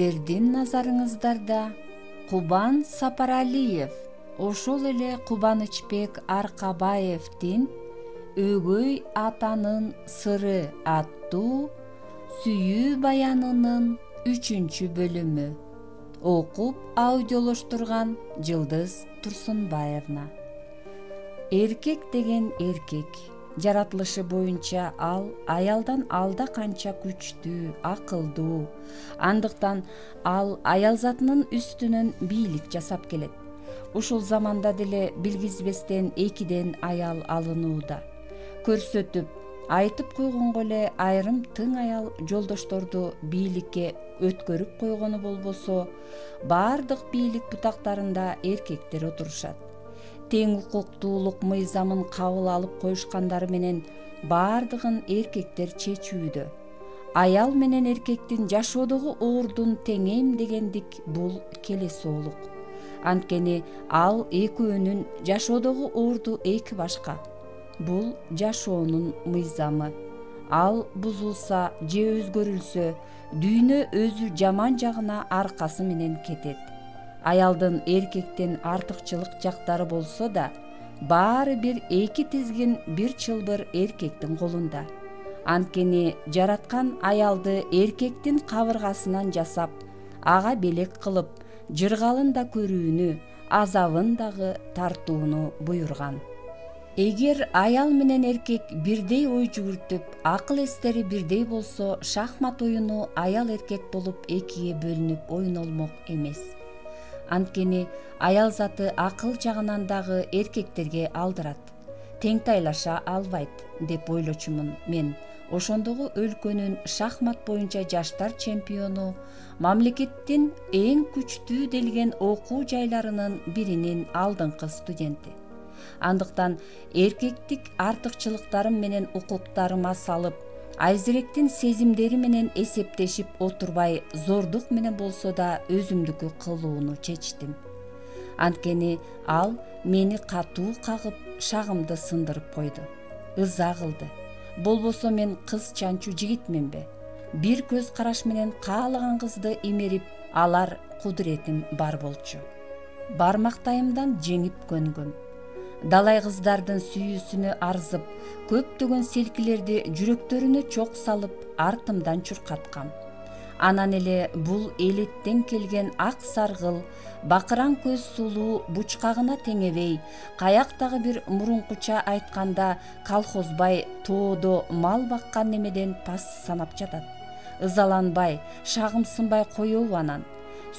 Сиздердин назарыңыздарда Кубан Сапаралиев, ошол эле Кубанычбек Аркабаевдин «Өгөй атанын сыры» аттуу сүйүү баянынын 3 бөлүмү. Окуп аудиолоштурган Жылдыз Турсунбаевна. Эркек деген эркек. Жаратылышы боюнча ал аялдан алда канча күчтүү, акылдуу. Андыктан ал аял затынын үстүнөн бийлик жасап келет. Ушул заманда деле билгизбестен экиден аял алынууда. Көрсөтүп, айтып койгонго эле айрым тың аял жолдошторду бийликке өткөрүп койгону болбосо, бардык бийлик бутактарында эркектер отурушат. Тең укуктуулук мыйзамын кабыл алып коюшкандары менен бардыгын эркектер чечүүдө. Аял менен эркектин жашоодогу ордун теңейм дегендик бул келесоолук. Анткени ал экөөнүн жашоодогу орду эки башка. Бул жашоонун мыйзамы. Ал бузулса же өзгөрүлсө, дүйнө өзү жаман жагына аркасы менен кетет. Аялдын эркектен артыкчылык жактары болсо да, баары бир эки тизгин бир чылбыр эркектин колунда. Анткени жараткан аялды эркектин кабыргасынан жасап, ага белек кылып, жыргалын да көрүүнү, азабын дагы тартууну буйруган. Эгер аял менен эркек бирдей ой жүгүртүп, акыл эстери бирдей болсо, шахмат оюну аял эркек болуп экиге бөлүнүп ойнолмок эмес. Анткени аял заты акыл жагынан дагы эркектерге алдырат. Теңтайлаша албайт деп ойлочумун мен. Ошондогу өлкөнүн шахмат боюнча жаштар чемпиону, мамлекеттин эң күчтүү делген окуу жайларынын биринин алдыңкы студенти. Андыктан эркектик артыкчылыктарым менен укуктарыма салып, айзеректин сезимдери менен эсептешип отурбай, зордук менен болсо да өзүмдүкү кылууну чечтим. Анткени ал мени катуу кагып, шагымды сындырып койду. Ыза кылды. Болбосо мен кыз чанчу жигитменби? Бир көз караш менен каалаган кызды имерип алар кудуретим бар болчу. Бармактайымдан жеңип көнгөм. Далай кыздардын сүйүүсүнө арзып, көптөгөн селкилерди жүрөктөрүнө чок салып, артымдан чуркаткам. Анан эле бул элеттен келген ак саргыл, бакыран көз сулуу бучкагына теңебей, каяктагы бир мурункуча айтканда колхозбай тоодо мал баккан немеден пас санап жатат. Ызаланбай, шагым сынбай коебу анан?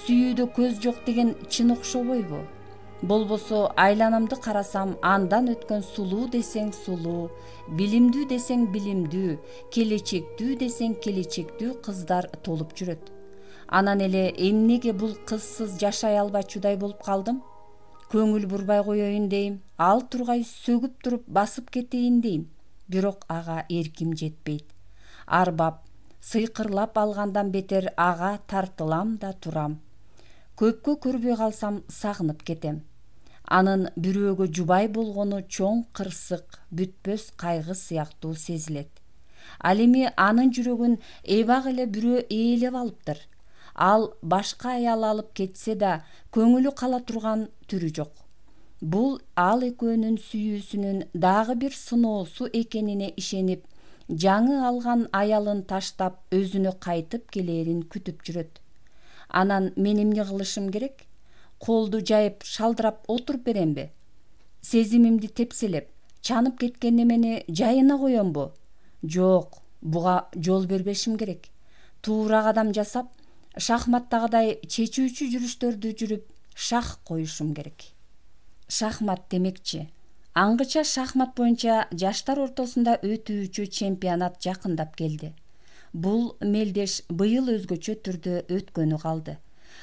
Сүйүүдө көз жок деген чын окшобойбу? Болбосо айланамды карасам, андан өткөн сулуу десең сулуу, билимдүү десең билимдүү, келечектүү десең келечектүү кыздар толуп жүрөт. Анан эле эмнеге бул кызсыз жашай албай чудай болуп калдым? Көңүл бурбай коеюн дейм, ал тургай сөгүп туруп басып кетейин дейм. Бирок ага эрким жетпейт. Арбап, сыйкырлап алгандан бетер ага тартылам да турам. Көпкө көрбөй калсам сагынып кетем. Анын бирөөгө жубай болгону чоң кырсык, бүтпөс кайгы сыяктуу сезилет. Ал эми анын жүрөгүн эбак эле бирөө ээлеп алыптыр. Ал башка аял алып кетсе да, көңүлү кала турган түрү жок. Бул ал экөөнүн сүйүүсүнүн дагы бир сыноосу экенине ишенип, жаңы алган аялын таштап, өзүнө кайтып келээрин күтүп жүрөт. Анан мен эмне кылышым керек? Колду жайып, шалдырап отуруп беремби? Сезимимди тепселеп, чанып кеткен немени жайына коембу? Жок, буга жол бербешим керек. Туура кадам жасап, шахматтагыдай чечүүчү жүрүштөрдү жүрүп, шах коюшум керек. Шахмат демекчи. Аңгыча шахмат боюнча жаштар ортосунда өтүүчү чемпионат жакындап келди. Бул мелдеш быйыл өзгөчө түрдө өткөнү калды.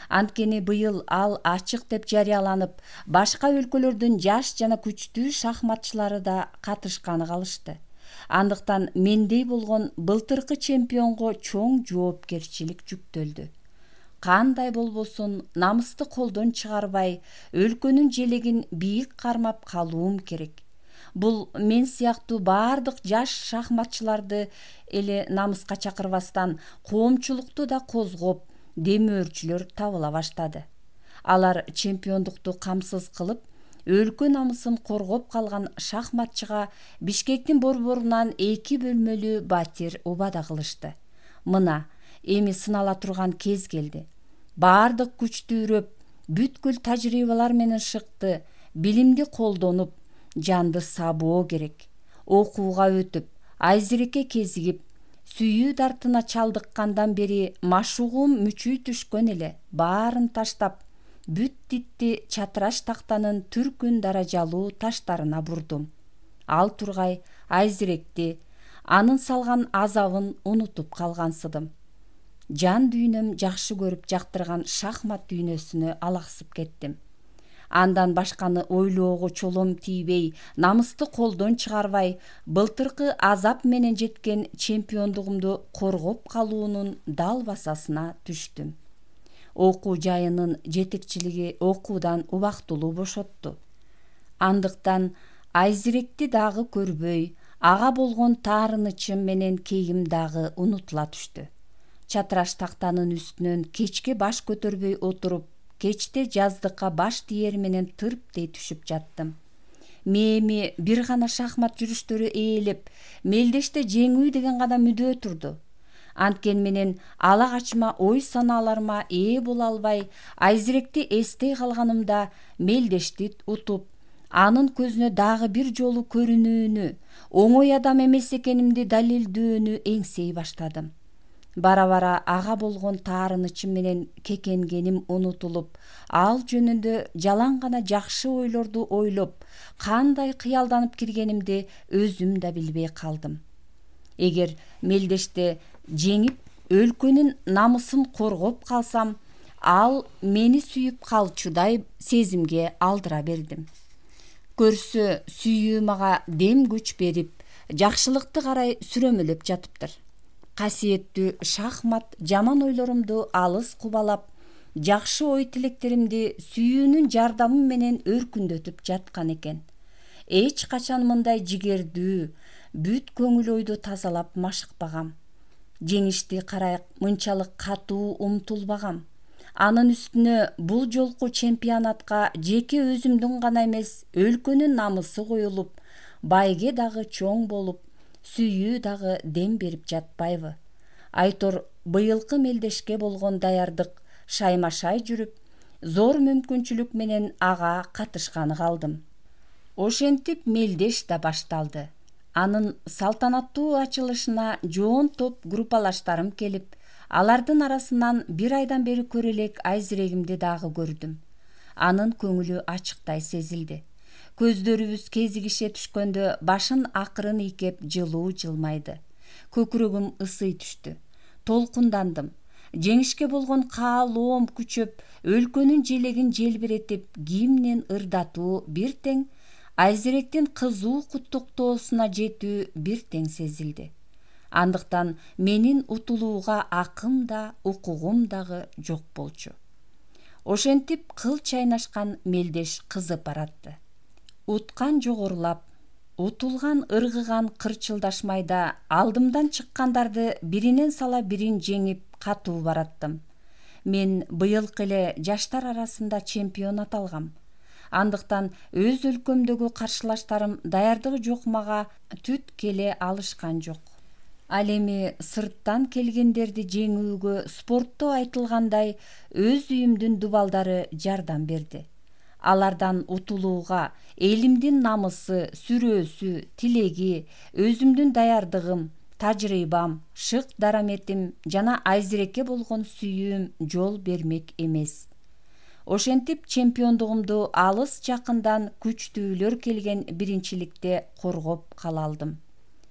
Анткени быйыл ал ачык деп жарыяланып, башка өлкөлөрдүн жаш жана күчтүү шахматчылары да катышканы калышты. Андыктан мендей болгон былтыркы чемпионго чоң жоопкерчилик жүктөлдү. Кандай болбосун, намысты колдон чыгарбай, өлкөнүн желегин бийик кармап калуум керек. Бул мен сыяктуу бардык жаш шахматчыларды эле намыска чакырбастан, коомчулукту да козгоп, демөөрчүлөр табыла баштады. Алар чемпиондукту камсыз кылып, өлкө намысын коргоп калган шахматчыга Бишкектин борборунан 2 бөлмөлүү батир убада кылышты. Мына, эми сынала турган кез келди. Бардык күч түйрөп, бүткүл тажрыйбалар менен шыкты, билимди колдонуп, жанды сабоо керек. Окууга өтүп, айзиреке кезигип, сүйүү дартына чалдыккандан бери машугум мүчүй түшкөн эле. Баарын таштап, бүт дитти чатыраш тактанын түркүн даражалуу таштарына бурдум. Ал тургай айзиректи, анын салган азабын унутуп калгансыдым. Жан дүйнөм жакшы көрүп жактырган шахмат дүйнөсүнө алаксып кеттим. Андан башканы ойлоого чолом тийбей, намысты колдон чыгарбай, былтыркы азап менен жеткен чемпиондугумду коргоп калуунун дал басасына түштүм. Окуу жайынын жетекчилиги окуудан убактылуу бошотту. Андыктан айзиректи дагы көрбөй, ага болгон таарынычым менен кейим дагы унутула түштү. Чатыраш тактанын үстүнөн кечке баш көтөрбөй отуруп, кечте жаздыкка баш тиер менен тырптей түшүп жаттым. Мээми бир гана шахмат жүрүштөрү ээлеп, мелдеште жеңүү деген гана мүдөө турду. Анткен менен ала качма ой санааларыма ээ боло албай, айзиректи эстей калганымда мелдешти утуп, анын көзүнө дагы бир жолу көрүнүүнү, оңой адам эмес экенимди далилдөөнү эңсей баштадым. Бара-бара ага болгон таарынычым менен кекенгеним унутулуп, ал жөнүндө жалаң гана жакшы ойлорду ойлоп, кандай кыялданып киргенимди өзүм да билбей калдым. Эгер мелдеште жеңип, өлкөнүн намысын коргоп калсам, ал мени сүйүп калчудай сезимге алдыра бердим. Көрсө, сүйүү мага дем күч берип, жакшылыкты карай сүрөмөлөп жатыптыр. Касиеттүү шахмат жаман ойлорумду алыс кубалап, жакшы ой тилектеримди сүйүүнүн жардамы менен өркүндөтүп жаткан экен. Эч качан мындай жигердүү, бүт көңүл ойду тазалап машыкпагам. Жеңишти карай мынчалык катуу умтулбагам. Анын үстүнө бул жолку чемпионатка жеке өзүмдүн гана эмес, өлкөнүн намысы коюлуп, байге дагы чоң болуп, сүйүү дагы дем берип жатпайбы? Айтор быйылкы мелдешке болгон даярдык шайма-шай жүрүп, зор мүмкүнчүлүк менен ага катышканы калдым. Ошентип мелдеш да башталды. Анын салтанаттуу ачылышына жоон топ группалаштарым келип, алардын арасынан бир айдан бери көрө элек айзирегимди дагы көрдүм. Анын көңүлү ачыктай сезилди. Көздөрүбүз кезигише түшкөндө башын акырын ийкеп жылуу жылмайды. Көкүрөгүм ысый түштү. Толкундандым. Жеңишке болгон каалоом күчөп, өлкөнүн желегин желбиретип, гимнин ырдатуу бир тең, айзиректин кызуу куттуктоосуна жетүү бир тең сезилди. Андыктан менин утулууга акым да, укугум дагы жок болчу. Ошентип кыл чайнашкан мелдеш кызып баратты. Уткан жогорулап, утулган ыргыган кырчылдашмайда алдымдан чыккандарды биринен сала бирин жеңип катуу бараттым. Мен быйылкы эле жаштар арасында чемпион аталгам. Андыктан өз өлкөмдөгү каршылаштарым даярдыгы жок мага түт келе алышкан жок. Ал эми сырттан келгендерди жеңүүгө спортто айтылгандай өз үйүмдүн дубалдары жардам берди. Алардан утулууга элимдин намысы, сүрөөсү, тилеги, өзүмдүн даярдыгым, тажрыйбам, шык дараметим жана айзирекке болгон сүйүүм жол бермек эмес. Ошентип чемпиондугумду алыс жакындан күчтүүлөр келген биринчиликте коргоп кала алдым.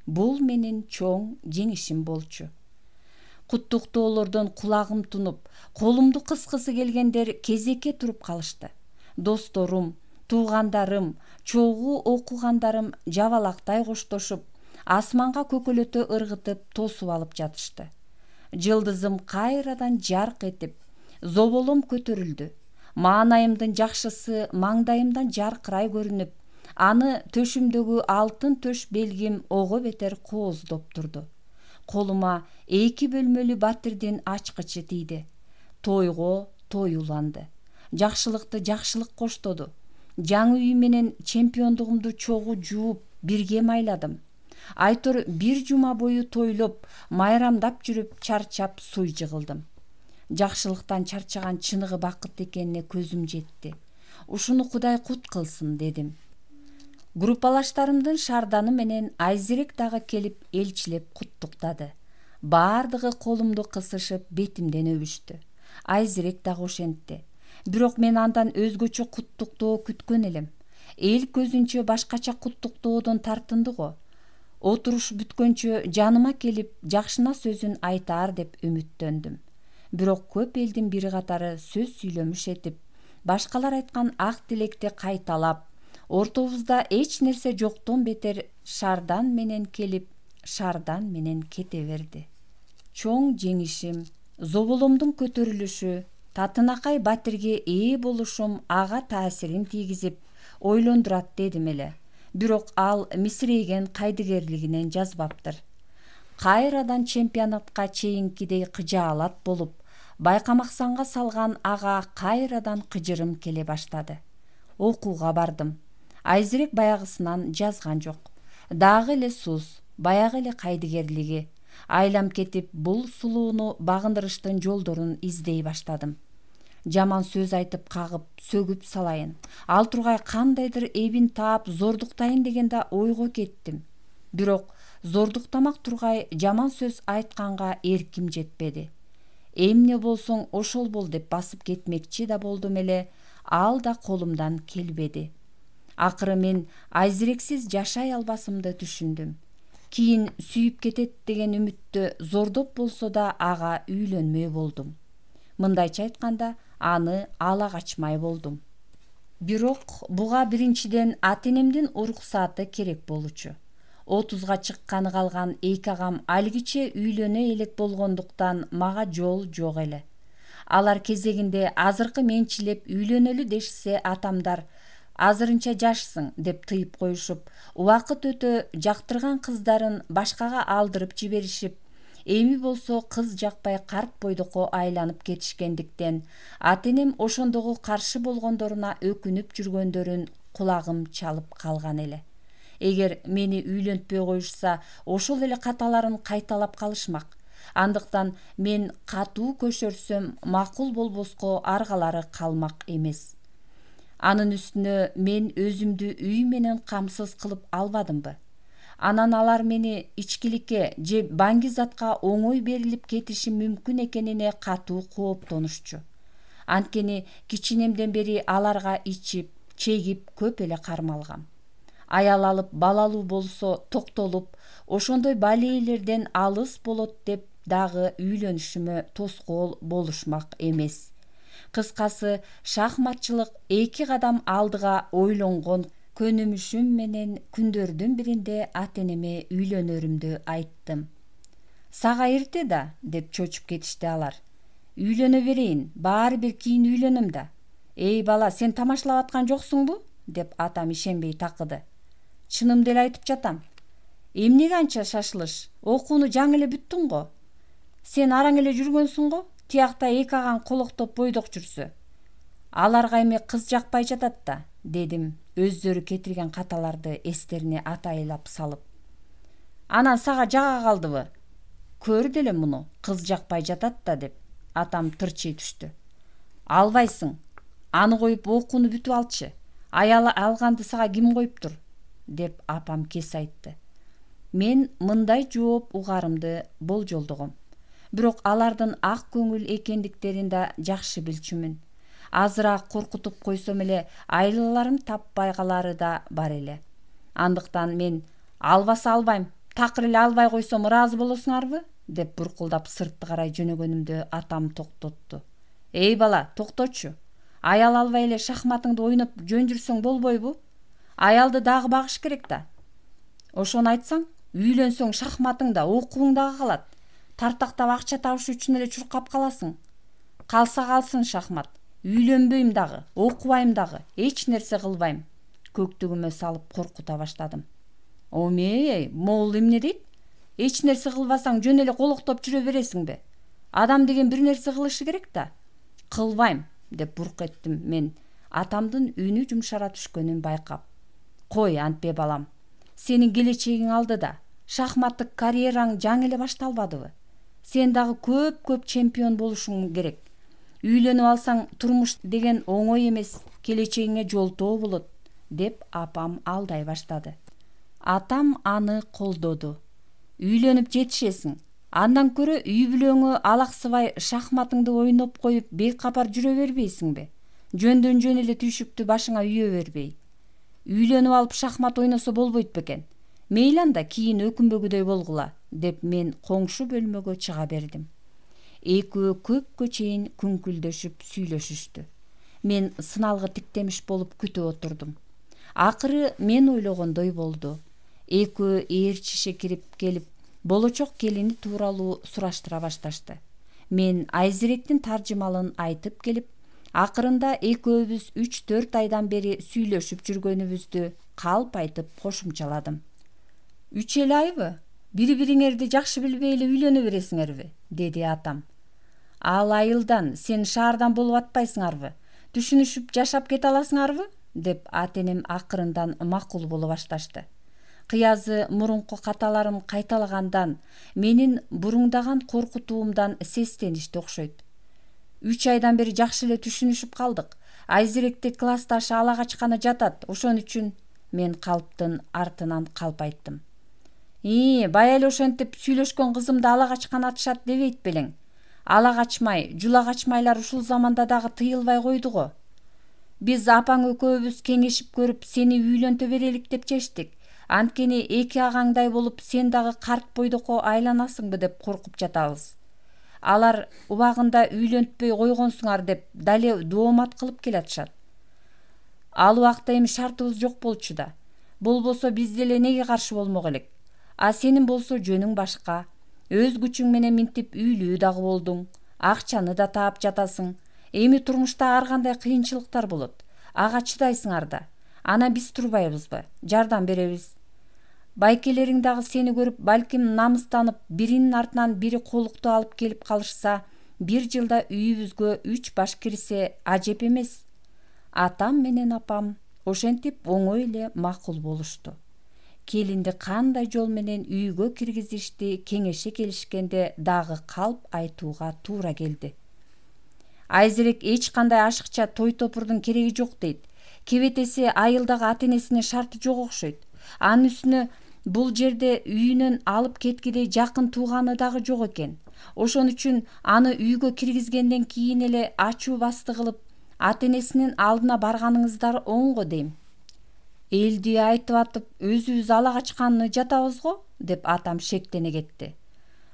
Бул менин чоң жеңишим болчу. Куттуктоолордон кулагым тунуп, колумду кыскысы келгендер кезекке туруп калышты. Досторум, туугандарым, чогуу окугандарым жабалактай коштошуп, асманга көкөлөтө ыргытып тосуп алып жатышты. Жылдызым кайрадан жарк этип, зоболом көтөрүлдү. Маанайымдын жакшысы маңдайымдан жаркырай көрүнүп, аны төшүмдөгү алтын төш белгим ого бетер кооздоп турду. Колума 2 бөлмөлүү батирдин ачкычы тийди. тойго той уланды. Жакшылыкты жакшылык коштоду. Жаңы үй менен чемпиондугумду чогуу жууп, бирге майладым. Айтор бир жума бою тойлоп, майрамдап жүрүп, чарчап суй жыгылдым. Жакшылыктан чарчаган чыныгы бакыт экенине көзүм жетти. Ушуну Кудай кут кылсын дедим. Группалаштарымдын Шарданы менен Айзерек дагы келип элчилеп куттуктады. Бардыгы колумду кысышып, бетимден өбүштү. Айзерек дагы ошентти. Бирок мен андан өзгөчө куттуктоо күткөн элем. Эл көзүнчө башкача куттуктоодон тартынды го. Отуруш бүткөнчө жаныма келип, жакшына сөзүн айтаар деп үмүттөндүм. Бирок көп элдин бири катары сөз сүйлөмүш этип, башкалар айткан ак тилекти кайталап, ортобузда эч нерсе жоктон бетер Шардан менен келип, Шардан менен кете берди. Чоң жеңишим, зоболомдун көтөрүлүшү, Татынакай батирге ээ болушум ага таасирин тийгизип, ойлондурат дедим эле. Бирок ал мисирейген кайдыгерлигинен жазбаптыр. Кайрадан чемпионатка чейинкидей кыжаалат болуп, байкамаксанга салган ага кайрадан кыжырым келе баштады. Окууга бардым. Айзерек баягысынан жазган жок. Дагы эле сус, баягы эле кайдыгерлиги. Айлам кетип, бул сулууну багындырыштын жолдорун издей баштадым. Жаман сөз айтып кагып, сөгүп салайын. Ал тургай кандайдыр эбин таап зордуктайын дегенде ойго кеттим. Бирок зордуктамак тургай жаман сөз айтканга эрким жетпеди. Эмне болсоң ошол бол деп басып кетмекчи да болдум эле, ал да колумдан келбеди. Акыры мен Айзерексиз жашай албасымды түшүндүм. Кийин сүйүп кетет деген үмүттө зордоп болсо да ага үйлөнмөй болдум. Мындайча айтканда, аны ала качмай болдум. Бирок буга биринчиден ата-энемдин уруксаты керек болчу. 30га чыкканы калган эки агам алгиче үйлөнө элек болгондуктан мага жол жок эле. Алар кезегинде азыркы менчилеп үйлөнөлү дешсе, атамдар азырынча жашсың деп тыйып коюшуп, убакыт өтө жактырган кыздарын башкага алдырып жиберишип, эми болсо кыз жакпай карт бойдокко айланып кетишкендиктен, ата-энем ошондогу каршы болгондоруна өкүнүп жүргөндөрүн кулагым чалып калган эле. Эгер мени үйлөнтпөй коюшса, ошол эле каталарын кайталап калышмак. Андыктан мен катуу көчөрсөм, макул болбоско аргалары калмак эмес. Анын үстүнө мен өзүмдү үй менен камсыз кылып албадымбы? Анан алар мени ичкиликке же баңгизатка оңой берилип кетишим мүмкүн экенине катуу кооптонушчу. Анткени кичинемден бери аларга ичип, чегип көп эле кармалгам. Аял алып балалуу болсо токтолуп, ошондой балейлерден алыс болот деп дагы үйлөнүшүмө тоскоол болушмак эмес. Кыскасы, шахматчылык 2 кадам алдыга ойлонгон көнүмүшүм менен күндөрдүн биринде ата-энеме үйлөнөрүмдү айттым. Сага эрте да, деп чочуп кетишти алар. Үйлөнө берейин, баары бир кийин үйлөнөм да. Эй бала, сен тамашалап аткан жоксуңбу? Деп атам ишенбей такыды. Чынымды эле айтып жатам. Эмнеге анча шашылыш? Окууну жаңы эле бүттүң го. Сен араң эле жүргөнсүң го, тиякта 2 аган колоктоп бойдок жүрсө. Аларга эми кыз жакпай жатат да, дедим, өздөрү кетирген каталарды эстерине атайлап салып. Анан сага жага калдыбы? Көр деле муну, кыз жакпай жатат да, деп атам тырчый түштү. Албайсың. Аны коюп окууну бүтүп алчы. Аял алганды сага ким коюптур? Деп апам кес айтты. Мен мындай жооп угарымды болжолдогом. Бирок алардын ак көңүл экендиктерин да жакшы билчүмүн. Азыраак коркутуп койсом эле айлаларым таппай калары да бар эле. Андыктан мен албаса албайм, такыр эле албай койсом ыраазы болосуңарбы? Деп буркулдап сыртты карай жөнөгөнүмдө атам токтотту. Эй бала, токточу. Аял албай эле шахматыңды ойноп жөн жүрсөң болбойбу? Аялды дагы багыш керек да. Ошону айтсаң, үйлөнсөң шахматың да, окууң дагы калат. Тартактап акча табыш үчүн эле чуркап каласың. Калса калсын шахмат. Үйлөнбөйм дагы, окубайм дагы, эч нерсе кылбайм. Көктүгүмө салып коркута баштадым. Омей, могул эмне дейт? Эч нерсе кылбасаң жөн эле колоктоп жүрө бересиңби? Адам деген бир нерсе кылышы керек да. Кылбайм деп бурк эттим мен, атамдын үнү жумшара түшкөнүн байкап. Кой антпе балам, сенин келечегиң алдыда, шахматтык карьераң жаңы эле башталбадыбы? Сен дагы көп чемпион болушуң керек. Үйлөнүп алсаң турмуш деген оңой эмес, келечегиңе жолтоо болот, деп апам алдай баштады. Атам аны колдоду. Үйлөнүп жетишесиң, андан көрө үй бүлөңө алаксыбай шахматыңды ойноп коюп бейкапар жүрө бербейсиңби? Жөндөн жөн эле түйшүктү башыңа үйө бербей. Үйлөнүп алып шахмат ойносо болбойт бекен. Мейли анда кийин өкүнбөгүдөй болгула, деп мен коңшу бөлмөгө чыга бердим. Экөө көпкө чейин күңкүлдөшүп сүйлөшүштү. Мен сыналгы тиктемиш болуп күтүп отурдум. Акыры мен ойлогондой болду. Экөө ээрчише кирип келип, болочок келини тууралуу сураштыра башташты. Мен Айзеректин таржымалын айтып келип, акырында экөөбүз 3-4 айдан бери сүйлөшүп жүргөнүбүздү калп айтып кошумчаладым. 3 эле айбы? Бири-бириңерди жакшы билбей эле үйлөнө бересиңерби? Деди атам. Ал айылдан, сен шаардан болуп атпайсыңарбы? Түшүнүшүп жашап кете аласыңарбы? Деп атенем акырындан макул боло башташты. Кыязы мурунку каталарым кайталагандан, менин буруңдаган коркутуумдан сестеништи окшойт. 3 айдан бери жакшы эле түшүнүшүп калдык. Айзеректи классташы ала качканы жатат, ошон үчүн мен калптын артынан калп айттым. Бая эле ошентип сүйлөшкөн кызымды ала качкан атышат дебейт белең. Ала качмай, жула качмайлар ушул заманда дагы тыйылбай койду го. Биз апаң экөөбүз кеңешип көрүп сени үйлөнтө берелик деп чечтик. Анткени эки агаңдай болуп сен дагы карт бойдокко айланасыңбы деп коркуп жатабыз. Алар убагында үйлөнтпөй койгонсуңар деп дале доомат кылып келатышат. Ал убакта эми шартыбыз жок болчу да. Болбосо биз деле неге каршы болмок элек? А сенин болсо жөнүң башка. Өз күчүң менен минтип үйлүү дагы болдуң. Акчаны да таап жатасың. Эми турмушта ар кандай кыйынчылыктар болот. Ага чыдайсыңар да. Ана биз турбайбызбы? Жардам беребиз. Байкелериң дагы сени көрүп, балким намыстанып, биринин артынан бири колукту алып келип калышса, 1 жылда үйүбүзгө 3 баш кирсе ажеп эмес. Атам менен апам ошентип оңой эле макул болушту. Келинди кандай жол менен үйгө киргизишти кеңеше келишкенде дагы калп айтууга туура келди. Айзерек эч кандай ашыкча той топурдун кереги жок дейт. Кебетеси айылдагы ата-энесинин шарты жок окшойт. Анын үстүнө бул жерде үйүнөн алып кеткидей жакын тууганы дагы жок экен. Ошон үчүн аны үйгө киргизгенден кийин эле ачуу басты кылып, ата-энесинин алдына барганыңыздар оң го дейм. Элди айтып атып, өзүбүз ала качканы жатабыз го, деп атам шектене кетти.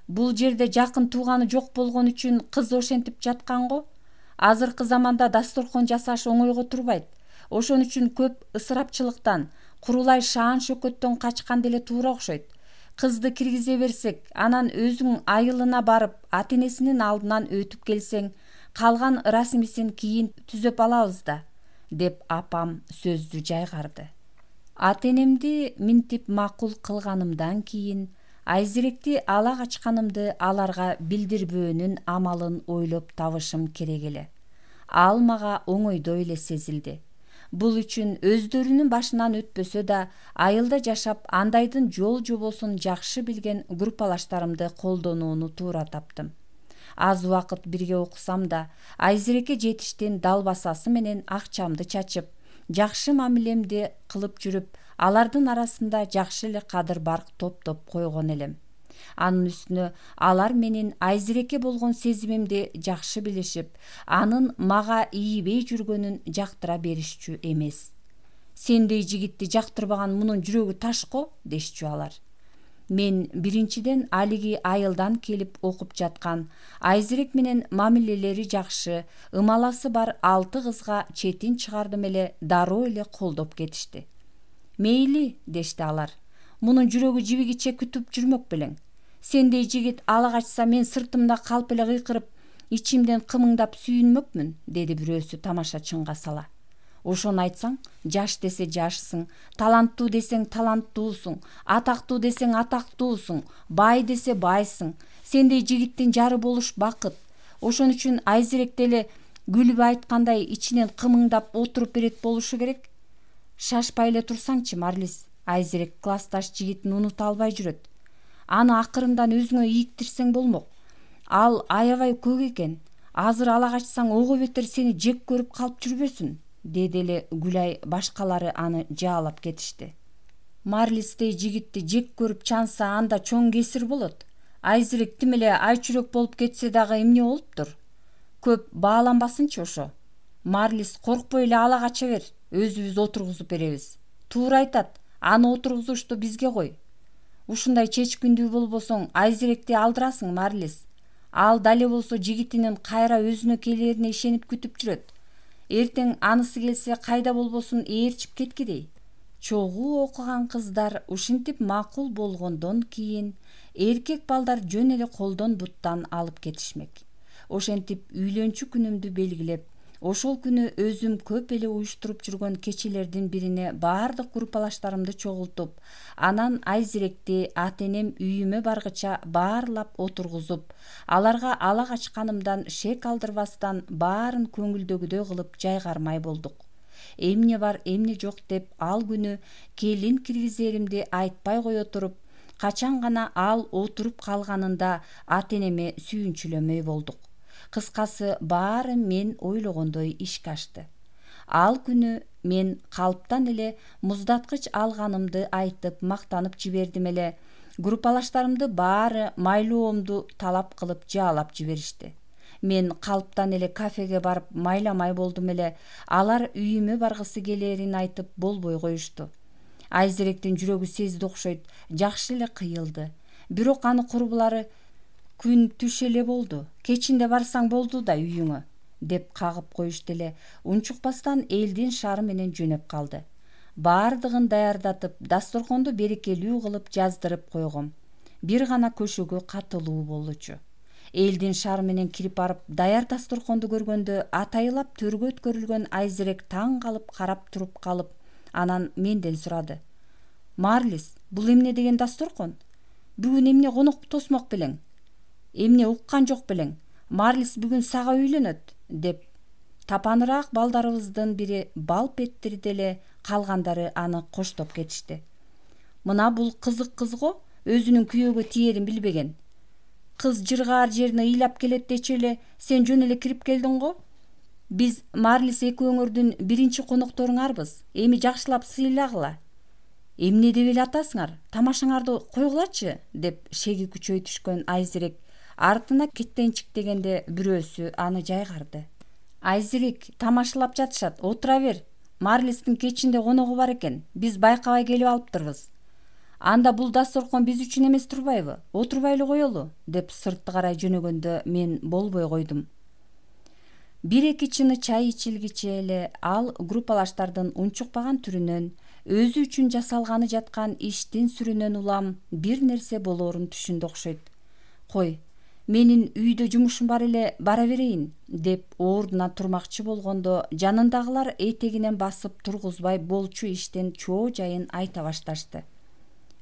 Бул жерде жакын тууганы жок болгон үчүн кыз ошентип жаткан го. Азыркы заманда дасторкон жасаш оңойго турбайт. Ошон үчүн көп ысырапчылыктан, курулай шаан шөкөттөн качкан деле туура окшойт. Кызды киргизе берсек, анан өзүң айылына барып, ата-энесинин алдынан өтүп келсең, калган расмисин кийин түзөп алабыз да, деп апам сөздү жайгарды. Ата-энемди минтип макул кылганымдан кийин Айзеректи ала качканымды аларга билдирбөөнүн амалын ойлоп табышым керек эле. Ал мага оңойдой эле сезилди. Бул үчүн өздөрүнүн башынан өтпөсө да айылда жашап андайдын жол жобосун жакшы билген группалаштарымды колдонууну туура таптым. Аз убакыт бирге окусам да, Айзерекке жетиштин далбасасы менен акчамды чачып, жакшы мамилемди кылып жүрүп, алардын арасында жакшы эле кадыр барк топтоп койгон элем. Анын үстүнө алар менин Айзерекке болгон сезимимди жакшы билишип, анын мага ийбей жүргөнүн жактыра беришчү эмес. Сендей жигитти жактырбаган мунун жүрөгү таш го, дешчү алар. Мен биринчиден алиги айылдан келип окуп жаткан, Айзерек менен мамилелери жакшы, ымаласы бар 6 кызга четин чыгардым эле дароо эле колдоп кетишти. Мейли, дешти алар. Мунун жүрөгү жибигиче күтүп жүрмөк белең. Сендей жигит ала качса мен сыртымда калп эле кыйкырып, ичимден кымыңдап сүйүнмөкмүн, деди бирөөсү тамашачынга сала. Ошону айтсаң, жаш десе жашсың, таланттуу десең таланттуусуң, атактуу десең атактуусуң, бай десе байсың. Сендей жигиттин жары болуш бакыт. Ошон үчүн Айзерек деле күлүп айткандай ичинен кымыңдап отуруп берет болушу керек. Шашпай эле турсаңчы, Марлис. Айзерек классташ жигитин унута албай жүрөт. Аны акырындан өзүңө ийиктирсең болмок. Ал аябай көк экен. Азыр ала качсаң ого бетер сени жек көрүп калып жүрбөсүн, деди эле Гүлай. Башкалары аны жаалап кетишти. Марлистей жигитти жек көрүп чанса, анда чоң кесир болот. Айзерек тим эле айчүрөк болуп кетсе дагы эмне болуптур? Көп бааланбасынчы ошо. Марлис, коркпой эле ала кача бер. Өзүбүз отургузуп беребиз. Туура айтат. Аны отургузушту бизге кой. Ушундай чечкиндүү болбосоң, Айзеректи алдырасың, Марлис. Ал дале болсо жигитинин кайра өзүнө келерине ишенип күтүп жүрөт. Эртең анысы келсе кайда болбосун ээрчип кеткидей. Чогуу окуган кыздар ушинтип макул болгондон кийин эркек балдар жөн эле колдон буттан алып кетишмек. Ошентип үйлөнчү күнүмдү белгилеп, ошол күнү өзүм көп эле уюштуруп жүргөн кечелердин бирине баардык группалаштарымды чогултуп, анан Айзеректи ата-энем үйүмө баргыча баарлап отургузуп, аларга ала качканымдан шек алдырбастан баарын көңүлдөгүдөй кылып жайгармай болдук. Эмне бар, эмне жок деп ал күнү келин киргизеримди айтпай кое туруп, качан гана ал отуруп калганында ата-энеме сүйүнчүлөмөй болдук. Кыскасы, баары мен ойлогондой ишке ашты. Ал күнү мен калыптан эле муздаткыч алганымды айтып мактанып жибердим эле. Группалаштарымды баары майлоомду талап кылып жаалап жиберишти. Мен калыптан эле кафеге барып майламай болдум эле. Алар үйүмө баргысы келерин айтып болбой коюшту. Айзеректин жүрөгү сезди окшойт, жакшы эле кыйылды. Бирок аны курбулары күн түш эле болду, кечинде барсаң болду да үйүңө, деп кагып коюшту эле. Унчукпастан элдин шары менен жөнөп калды. Баардыгын даярдатып, дасторконду берекелүү кылып жаздырып койгом. Бир гана көшөгө катылуу болчу. Элдин шары менен кирип барып, даяр дасторконду көргөндө атайылап төргө өткөрүлгөн Айзерек таң калып карап туруп калып, анан менден сурады. Марлис, бул эмне деген дасторкон? Бүгүн эмне конок тосмок белең? Эмне уккан жок белең? Марлис бүгүн сага үйлөнөт, деп тапаныраак балдарыбыздын бири балп эттирди эле. Калгандары аны коштоп кетишти. Мына бул кызык кыз го, өзүнүн күйөөгө тиерин билбеген. Кыз жыргаар жерине ыйлап келет дечи эле сен жөн эле кирип келдиң го. Биз Марлис экөөңөрдүн биринчи конокторуңарбыз. Эми жакшылап сыйлагыла. Эмне деп эле атасыңар? Тамашаңарды койгулачы, деп шеги күчөй түшкөн Айзерек артына кеттенчик дегенде бирөөсү аны жайгарды. Айзерек, тамашалап жатышат, отура бер. Марлистин кечинде коногу бар экен. Биз байкабай келип алыптырбыз. Анда бул дасторкон биз үчүн эмес турбайбы? Отурбай эле коелу, деп сыртты карай жөнөгөндө мен болбой койдум. Бир-эки чыны чай ичилгиче эле ал группалаштардын унчукпаган түрүнөн, өзү үчүн жасалганы жаткан иштин сүрүнөн улам бир нерсе болоорун түшүндү окшойт. Кой, менин үйдө жумушум бар эле, бара берейин, деп ордунан турмакчы болгондо жанындагылар этегинен басып тургузбай болчу иштин чоо жайын айта башташты.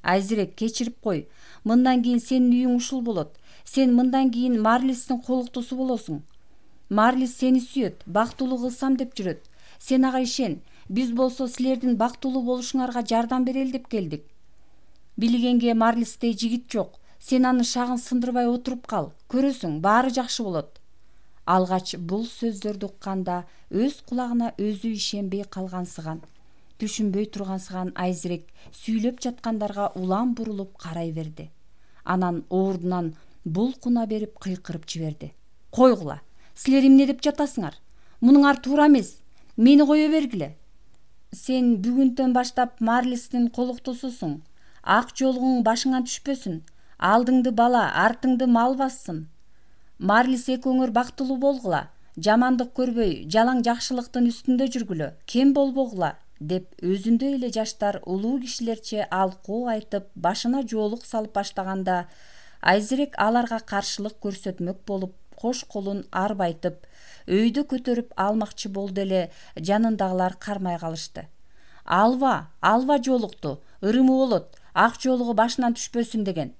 Айзерек, кечирип кой. Мындан кийин сенин үйүң ушул болот. Сен мындан кийин Марлистин колуктусу болосуң. Марлис сени сүйөт, бактылуу кылсам деп жүрөт. Сен ага ишен. Биз болсо силердин бактылуу болушуңарга жардам берели деп келдик. Билгенге Марлистей жигит жок. Сен аны шагын сындырбай отуруп кал. Көрөсүң, баары жакшы болот. Алгач бул сөздөрдү укканда өз кулагына өзү ишенбей калгансыган, түшүнбөй тургансыган Айзерек сүйлөп жаткандарга улам бурулуп карай берди. Анан ордунан булкуна берип кыйкырып жиберди. Койгула, силер эмне деп жатасыңар? Мунуңар туура эмес. Мени кое бергиле. Сен бүгүндөн баштап Марлистин колуктусусуң. Ак жолугуң башыңан түшпөсүн. Алдыңды бала, артыңды мал бассын. Марлис экөөңөр бактылуу болгула. Жамандык көрбөй, жалаң жакшылыктын үстүндө жүргүлө. Кем болбогула, деп өзүндөй эле жаштар улуу кишилерче алкоо айтып, башына жоолук салып баштаганда, Айзерек аларга каршылык көрсөтмөк болуп, кош колун арбайтып, өйдө көтөрүп алмакчы болду эле. Жанындагылар кармай калышты. Алба жоолукту, ырымы болот, ак жоолугу башынан түшпөсүн деген.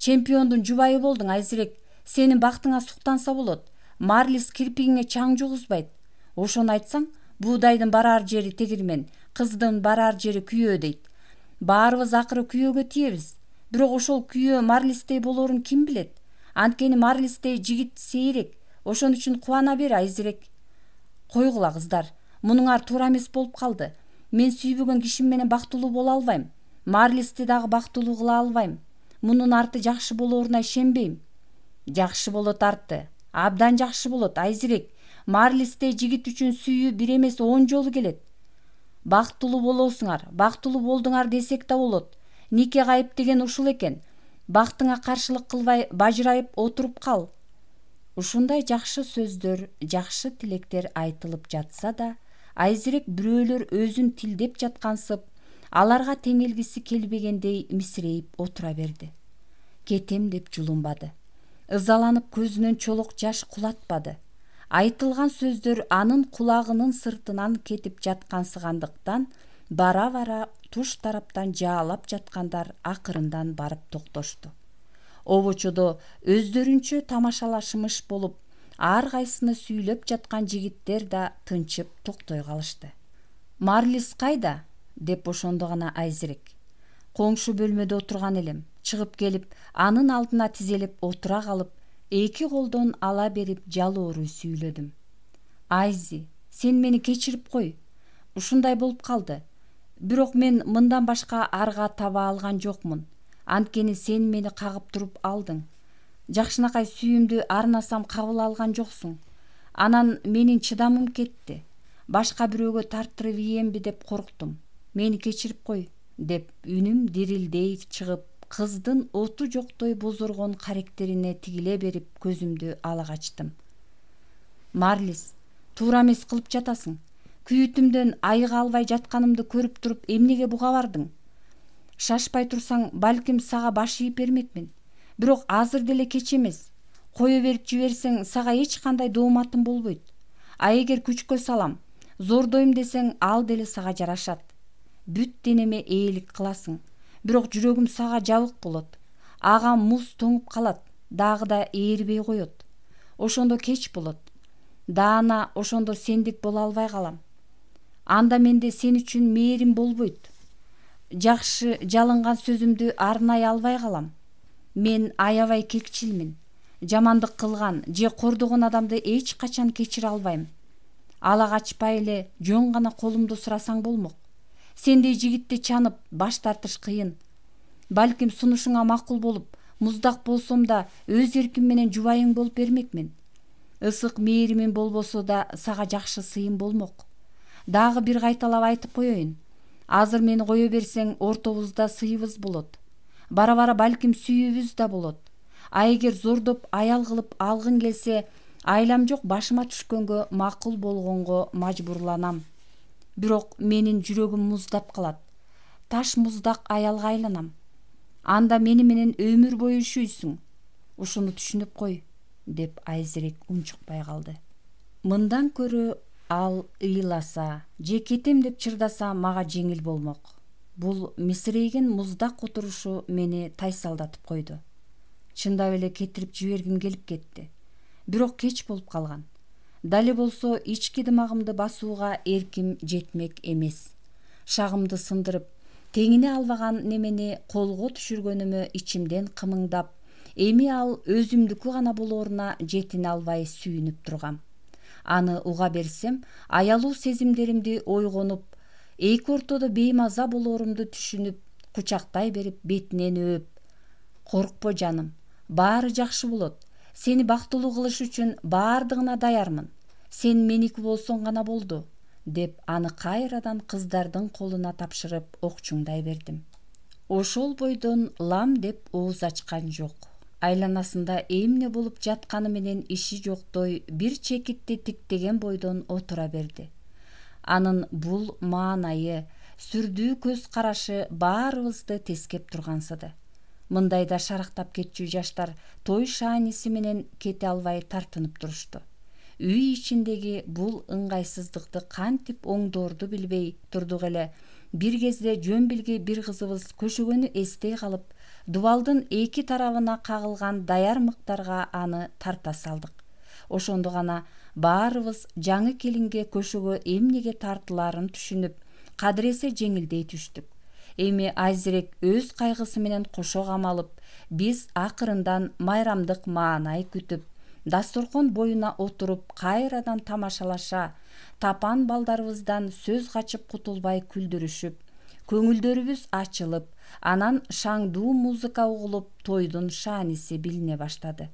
Чемпиондун жубайы болдуң, Айзерек. Сенин бактыңа суктанса болот. Марлис кирпигиңе чаң жугузбайт. Ошону айтсаң, буудайдын барар жери тегирмен, кыздын барар жери күйөө дейт. Баарыбыз акыры күйөөгө тиебиз. Бирок ошол күйөө Марлистей болоорун ким билет? Анткени Марлистей жигит сейрек. Ошон үчүн кубана бер, Айзерек. Койгула кыздар, мунуңар туура эмес болуп калды. Мен сүйбөгөн кишим менен бактылуу боло албайм. Марлисти дагы бактылуу кыла албайм. Мунун арты жакшы болооруна ишенбейм. Жакшы болот арты. Абдан жакшы болот, Айзерек. Марлисте жигит үчүн сүйүү бир эмес 10 жолу келет. Бактылуу болосуңар, бактылуу болдуңар десек да болот. Нике кайып деген ушул экен. Бактыңа каршылык кылбай бажырайып отуруп кал. Ушундай жакшы сөздөр, жакшы тилектер айтылып жатса да, Айзерек бирөөлөр өзүн тилдеп жаткансып, аларга теңелгиси келбегендей мисирейип отура берди. Кетем деп жулунбады. Ызаланып көзүнөн чолок жаш кулатпады. Айтылган сөздөр анын кулагынын сыртынан кетип жаткансыгандыктан бара-бара туш тараптан жаалап жаткандар акырындан барып токтошту. Обочодо өздөрүнчө тамашалашмыш болуп, ар кайсыны сүйлөп жаткан жигиттер да тынчып токтой калышты. Марлис кайда? Деп ошондо гана Айзерек. Коңшу бөлмөдө отурган элем. Чыгып келип, анын алдына тизелип отура калып, эки колдон ала берип жалоору сүйлөдүм. Айзи, сен мени кечирип кой. Ушундай болуп калды. Бирок мен мындан башка арга таба алган жокмун. Анткени сен мени кагып туруп алдың. Жакшынакай сүйүүмдү арнасам кабыл алган жоксуң. Анан менин чыдамым кетти. Башка бирөөгө тартырып ийемби деп корктум. Мени кечирип кой, деп үнүм дирилдей чыгып, кыздын оту жоктой бозоргон каректерине тигиле берип көзүмдү ала качтым. Марлис, туура эмес кылып жатасың. Күйүтүмдөн айыга албай жатканымды көрүп туруп эмнеге буга бардың? Шашпай турсаң, балким сага баш ийип бермекмин. Бирок азыр деле кеч эмес. Кое берип жиберсең, сага эч кандай дооматым болбойт. А эгер күчкө салам, зордойм десең, ал деле сага жарашат. Бүт денеме ээлик кыласың. Бирок жүрөгүм сага жабык болот. Ага муз тоңуп калат, дагы да ээрбей коет. Ошондо кеч болот. Даана ошондо сендик боло албай калам. Анда менде сен үчүн мээрим болбойт. Жакшы жалынган сөзүмдү арнай албай калам. Мен аябай кекчилмин. Жамандык кылган же кордогон адамды эч качан кечире албайм. Ала качпай эле жөн гана колумду сурасаң болмок. Сендей жигитти чанып баш тартыш кыйын. Балким сунушуңа макул болуп, муздак болсом да өз эрким менен жубайың болуп бермекмин. Ысык мээримин болбосо да сага жакшы сыйым болмок. Дагы бир кайталап айтып коеюн. Азыр мени кое берсең, ортобузда сыйыбыз болот. Бара-бара балким сүйүүбүз да болот. А эгер зордоп аял кылып алгың келсе, айлам жок башыма түшкөнгө макул болгонго мажбурланам. Бирок менин жүрөгүм муздап калат. Таш муздак аялга айланам. Анда мени менен өмүр бою үшүйсүң. Ушуну түшүнүп кой, деп Айзерек унчукпай калды. Мындан көрө ал ыйласа же кетем деп чырдаса мага жеңил болмок. Бул мисирейген муздак отурушу мени тайсалдатып койду. Чындап эле кетирип жибергим келип кетти. Бирок кеч болуп калган. Дали болсо ички дымагымды басууга эрким жетмек эмес. Шагымды сындырып, теңине албаган немени колго түшүргөнүмө ичимден кымыңдап, эми ал өзүмдүкү гана болооруна жетине албай сүйүнүп тургам. Аны уга берсем, аялуу сезимдеримди ойгонуп, эки ортодо беймаза болоорумду түшүнүп, кучактай берип бетинен өөп, коркпо жаным, баары жакшы болот. Сени бактылуу кылыш үчүн баардыгына даярмын. Сен меники болсоң гана болду, деп аны кайрадан кыздардын колуна тапшырып окчуңдай бердим. Ошол бойдон лам деп ооз ачкан жок. Айланасында эмне болуп жатканы менен иши жоктой бир чекитти тиктеген бойдон отура берди. Анын бул маанайы, сүрдүү көз карашы баарыбызды тескеп тургансыды. Мындайда шарактап кетчү жаштар той шааниси менен кете албай тартынып турушту. Үй ичиндеги бул ыңгайсыздыкты кантип оңдоорду билбей турдук эле. Бир кезде жөн билги бир кызыбыз көшөгөнү эстей калып, дубалдын эки тарабына кагылган даяр мыктарга аны тарта салдык. Ошондо гана баарыбыз жаңы келинге көшөгө эмнеге тартылаарын түшүнүп, кадыресе жеңилдей түштүк. Эми Айзерек өз кайгысы менен кошо камалып, биз акырындан майрамдык маанай күтүп, дасторкон боюна отуруп кайрадан тамашалаша, тапан балдарыбыздан сөз качып кутулбай күлдүрүшүп, көңүлдөрүбүз ачылып, анан шаңдуу музыка угулуп, тойдун шааниси билине баштады.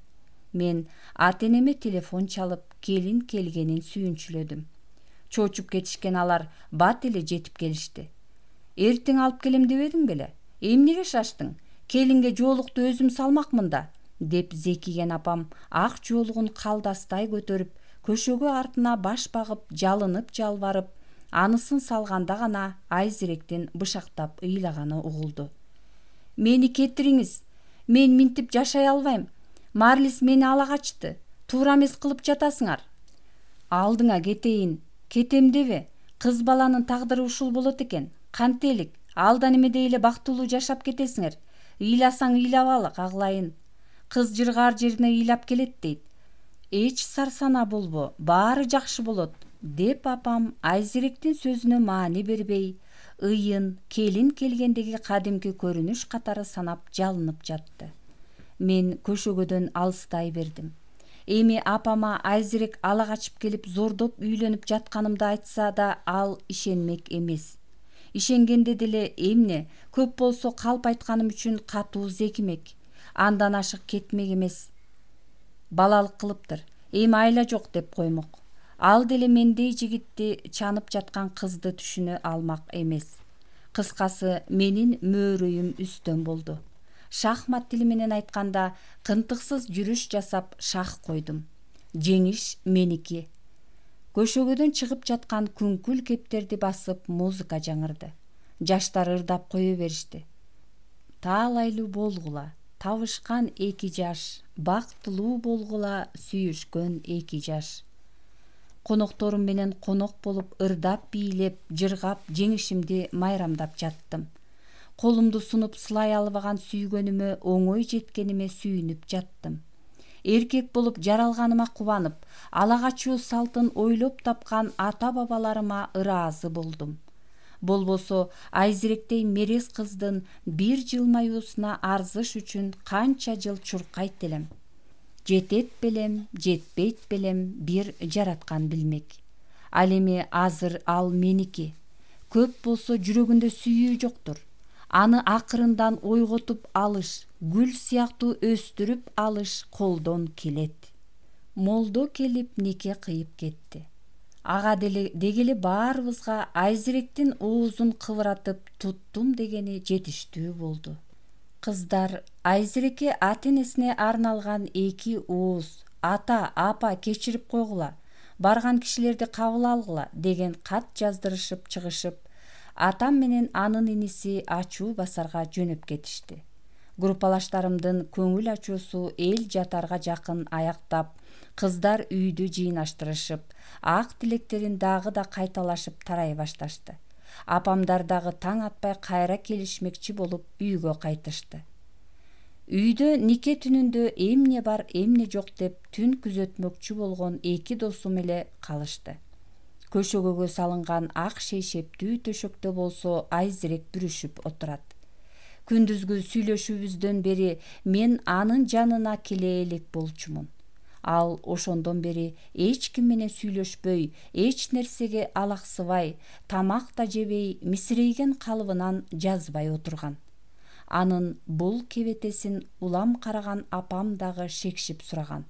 Мен ата-энеме телефон чалып, келин келгенин сүйүнчүлөдүм. Чочуп кетишкен алар бат эле жетип келишти. Эртең алып келем дебедиң беле? Эмнеге шаштың? Келинге жоолукту өзүм салмакмын да, деп зекиген апам ак жоолугун калдастай көтөрүп, көшөгө артына баш багып, жалынып жалбарып, анысын салганда гана Айзеректин бышактап ыйлаганы угулду. Мени кетириңиз, мен минтип жашай албайм. Марлис мени ала качты. Туура эмес кылып жатасыңар. Алдыңа кетейин, кетем дебе. Кыз баланын тагдыры ушул болот экен. Кантелик, алдан эмедей эле бактылуу жашап кетесиңер. Ыйласаң ыйлап ал, кагылайын. Кыз жыргар жерине ыйлап келет дейт. Эч сарсана болбо, баары жакшы болот, деп апам Айзеректин сөзүнө маани бербей, ыйын келин келгендеги кадимки көрүнүш катары санап жалынып жатты. Мен көшөгөдөн алыстай бердим. Эми апама Айзерек ала качып келип зордоп үйлөнүп жатканымды айтса да ал ишенмек эмес. Ишенгенде деле эмне, көп болсо калп айтканым үчүн катуу зекимек. Андан ашык кетмек эмес. Балалык кылыптыр. Эми айла жок деп коймок. Ал деле мендей жигитти, чанып жаткан кызды түшүнө алмак эмес. Кыскасы, менин мөөрөйүм үстөн болду. Шахмат тили менен айтканда, кынтыксыз жүрүш жасап шах койдум. Жеңиш меники. Көшөгөдөн чыгып жаткан күңкүл кептерди басып музыка жаңырды. Жаштар ырдап кое беришти. Таалайлуу болгула, табышкан эки жаш, бактылуу болгула, сүйүшкөн эки жаш. Конокторум менен конок болуп ырдап бийлеп, жыргап жеңишимди майрамдап жаттым. Колумду сунуп сылай албаган сүйгөнүмө, оңой жеткениме сүйүнүп жаттым. Эркек болуп жаралганыма кубанып, ала качуу салтын ойлоп тапкан ата-бабаларыма ыраазы болдум. Болбосо Айзеректей мерез кыздын бир жылмаюусуна арзыш үчүн канча жыл чуркайт элем. Жетет белем, жетпейт белем, бир жараткан билмек. Ал эми азыр ал меники. Көп болсо жүрөгүндө сүйүү жоктур. Аны акырындан ойготуп алыш, гүл сыяктуу өстүрүп алыш колдон келет. Молдо келип нике кыйып кетти. Ага дегеле баарыбызга Айзеректин оозун кыбыратып туттум дегени жетиштүү болду. Кыздар Айзерекке ата-энесине арналган эки ооз «Ата, апа, кечирип койгула, барган кишилерди кабыл алгыла» деген кат жаздырышып чыгышып, атам менен анын иниси ачуу басарга жөнөп кетишти. Группалаштарымдын көңүл ачуусу эл жатарга жакын аяктап, кыздар үйдү жыйнаштырышып, ак тилектерин дагы да кайталашып тарай башташты. Апамдар дагы таң атпай кайра келишмекчи болуп үйгө кайтышты. Үйдө нике түнүндө эмне бар, эмне жок деп түн күзөтмөкчү болгон эки досум эле калышты. Көшөгөгө салынган ак шейшептүү төшөктө болсо Айзерек бүрүшүп отурат. Күндүзгү сүйлөшүүбүздөн бери мен анын жанына келе элек болчумун. Ал ошондон бери эч ким менен сүйлөшпөй, эч нерсеге алаксыбай, тамак да жебей, мисирейген калыбынан жазбай отурган. Анын бул кебетесин улам караган апам дагы шекшип сураган.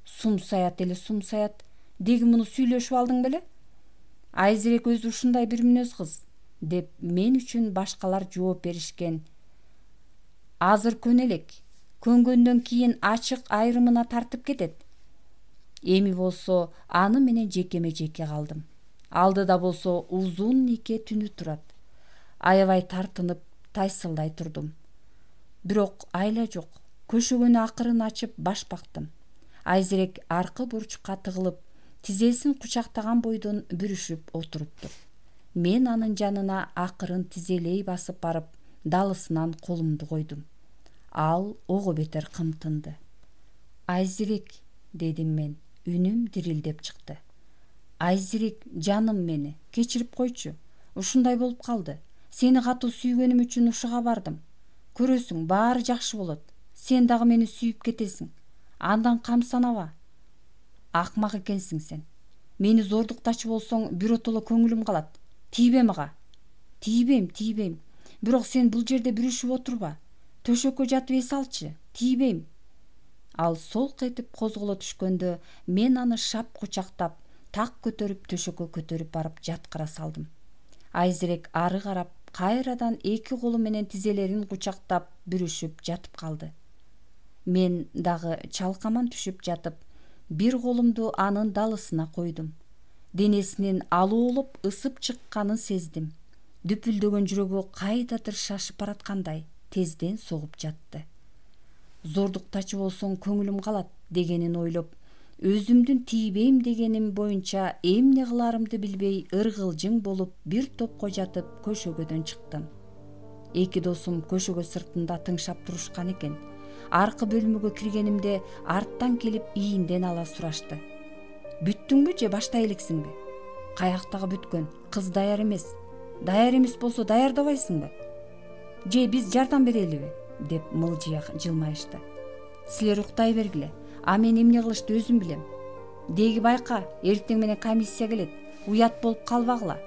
Сумсаят эле сумсаят, деги муну сүйлөшүп алдың беле? Айзерек өзү ушундай бир мүнөз кыз, деп мен үчүн башкалар жооп беришкен. Азыр көнелек, көнгөндөн кийин ачык айрымына тартып кетет. Эми болсо аны менен жекеме жеке калдым. Алдыда болсо узун нике түнү турат. Аябай тартынып, тайсылдай турдум. Бирок айла жок. Көшөгөнү акырын ачып баш бактым. Айзерек аркы бурчукка тыгылып, тизесин кучактаган бойдон бүрүшүп отуруптур. Мен анын жанына акырын тизелей басып барып, далысынан колумду койдум. Ал ого бетер кымтынды. Айзерек, дедим мен, үнүм дирилдеп чыкты. Айзирек, жаным мени, кечирип койчу. Ушундай болуп калды. Сени катуу сүйгөнүм үчүн ушуга бардым. Көрөсүң, баары жакшы болот. Сен дагы мени сүйүп кетесиң. Андан камсанаба. Акмак экенсиң сен. Мени зордуктачу болсоң, биротоло көңүлүм калат. Тийбе мага. Тийбейм. Бирок сен бул жерде бүрүшүп отурба. Төшөккө жатып эс алчы. Тийбейм. Ал солк этип козголо түшкөндө, мен аны шап кучактап, так көтөрүп төшөккө көтөрүп барып жаткыра салдым. Айзирек ары карап, кайрадан эки колу менен тизелерин кучактап бүрүшүп жатып калды. Мен дагы чалкаман түшүп жатып, бир колумду анын далысына койдум. Денесинин алоолоп ысып чыкканын сездим. Дүпүлдөгөн жүрөгү кайдадыр шашып бараткандай тезден согуп жатты. Зордуктачу болсоң көңүлүм калат дегенин ойлоп, өзүмдүн тийбейм дегеним боюнча эмне кыларымды билбей ыргылжың болуп бир топко жатып көшөгөдөн чыктым. Эки досум көшөгө сыртында тыңшап турушкан экен. Аркы бөлмөгө киргенимде арттан келип ийинден ала сурашты. Бүттүңбү же баштай элексиңби? Каяктагы бүткөн? Кыз даяр эмес. Даяр эмес болсо даярдабайсыңбы? Же биз жардам берелиби? Деп мылжыя жылмайышты. Силер уктай бергиле. А мен эмне кылышты өзүм билем. Деги байка, эртең менен комиссия келет. Уят болуп калбагыла.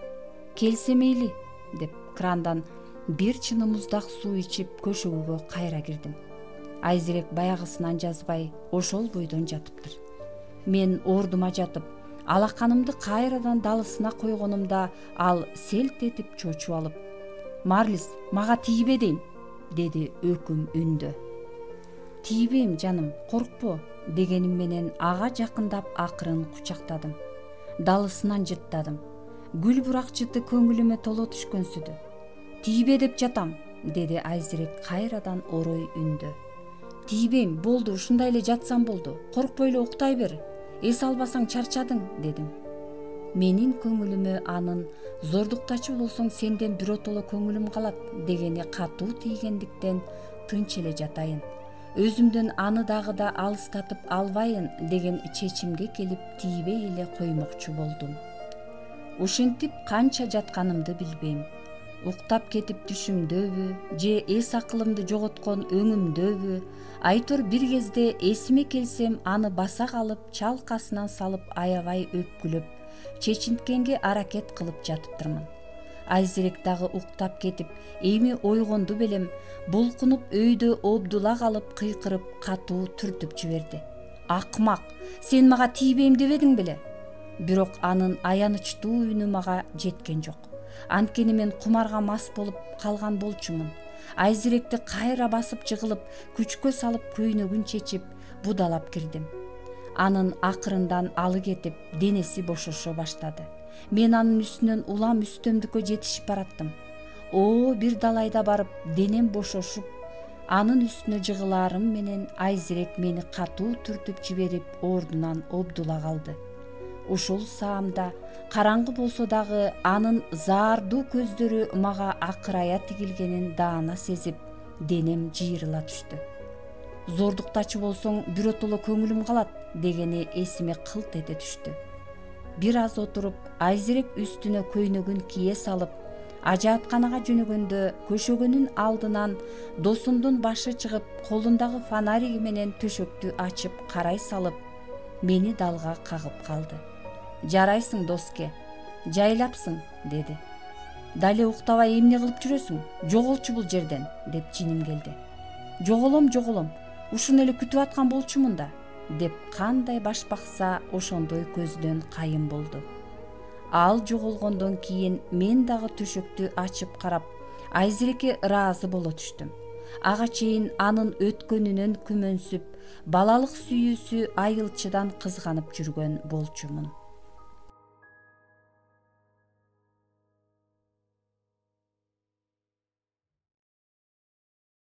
Келсе мейли, деп крандан бир чыны муздак суу ичип көшөгөгө кайра кирдим. Айзирек баягысынан жазбай ошол бойдон жатыптыр. Мен ордума жатып, алаканымды кайрадан далысына койгонумда ал селт этип чочуп алып, "Марлис, мага тийбе дейм", деди өкүм үндө. "Тийбейм жаным, коркпо", дегеним менен ага жакындап акырын кучактадым. Далысынан жыттадым. Гүл бурак жыты көңүлүмө толо түшкөнсүдү. "Тийбе деп жатам", деди Айзирек кайрадан орой үндө. "Тийбейм, болду, ушундай эле жатсам болду. Коркпой эле уктай бер. Эс албасаң чарчадың", дедим. Менин көңүлүмө анын "Зордуктачу болсоң сенден биротоло көңүлүм калат" дегени катуу тийгендиктен тынч эле жатайын. Өзүмдөн аны дагы да алыстатып албайын деген чечимге келип тийбей эле коймокчу болдум. Ушинтип канча жатканымды билбейм. Уктап кетип түшүмдөбү, же эс акылымды жоготкон өңүмдөбү, айтор бир кезде эсиме келсем аны баса калып, чалкасынан салып аябай өпкүлөп, чечинткенге аракет кылып жатыптырмын. Айзирек дагы уктап кетип, эми ойгонду белем, булкунуп өйдө обдула калып кыйкырып катуу түртүп жиберди. "Акмак, сен мага тийбейм дебедиң беле?" Бирок анын аянычтуу үнү мага жеткен жок. Анткени мен кумарга мас болуп калган болчумун. Айзиректи кайра басып жыгылып, күчкө салып көйнөгүн чечип, будалап кирдим. Анын акырындан алы кетип, денеси бошошо баштады. Мен анын үстүнөн улам үстөмдүккө жетишип бараттым. Бир далайда барып, денем бошошуп, анын үстүнө жыгылаарым менен Айзирек мени катуу түртүп жиберип, ордунан обдула калды. Ушул саамда, караңгы болсо дагы, анын заардуу көздөрү мага акырая тигилгенин даана сезип, денем жыйрыла түштү. "Зордуктачу болсоң биротоло көңүлүм калат" дегени эсиме кылт эте түштү. Бир аз отуруп, Айзирек үстүнө көйнөгүн кие салып, ажаатканага жөнөгөндө көшөгөнүн алдынан досумдун башы чыгып, колундагы фонариги менен төшөктү ачып карай салып, мени далга кагып калды. "Жарайсың, доске, жайлапсың", деди. "Дале уктабай эмне кылып жүрөсүң? Жоголчу бул жерден", деп жиним келди. Жоголом, ушуну эле күтүп аткан болчумун да", деп кандай баш бакса ошондой көздөн кайын болду. Ал жоголгондон кийин мен дагы төшөктү ачып карап, Айзирекке ыраазы боло түштүм. Ага чейин анын өткөнүнөн күмөнсүп, балалык сүйүүсү айылчыдан кызганып жүргөн болчумун.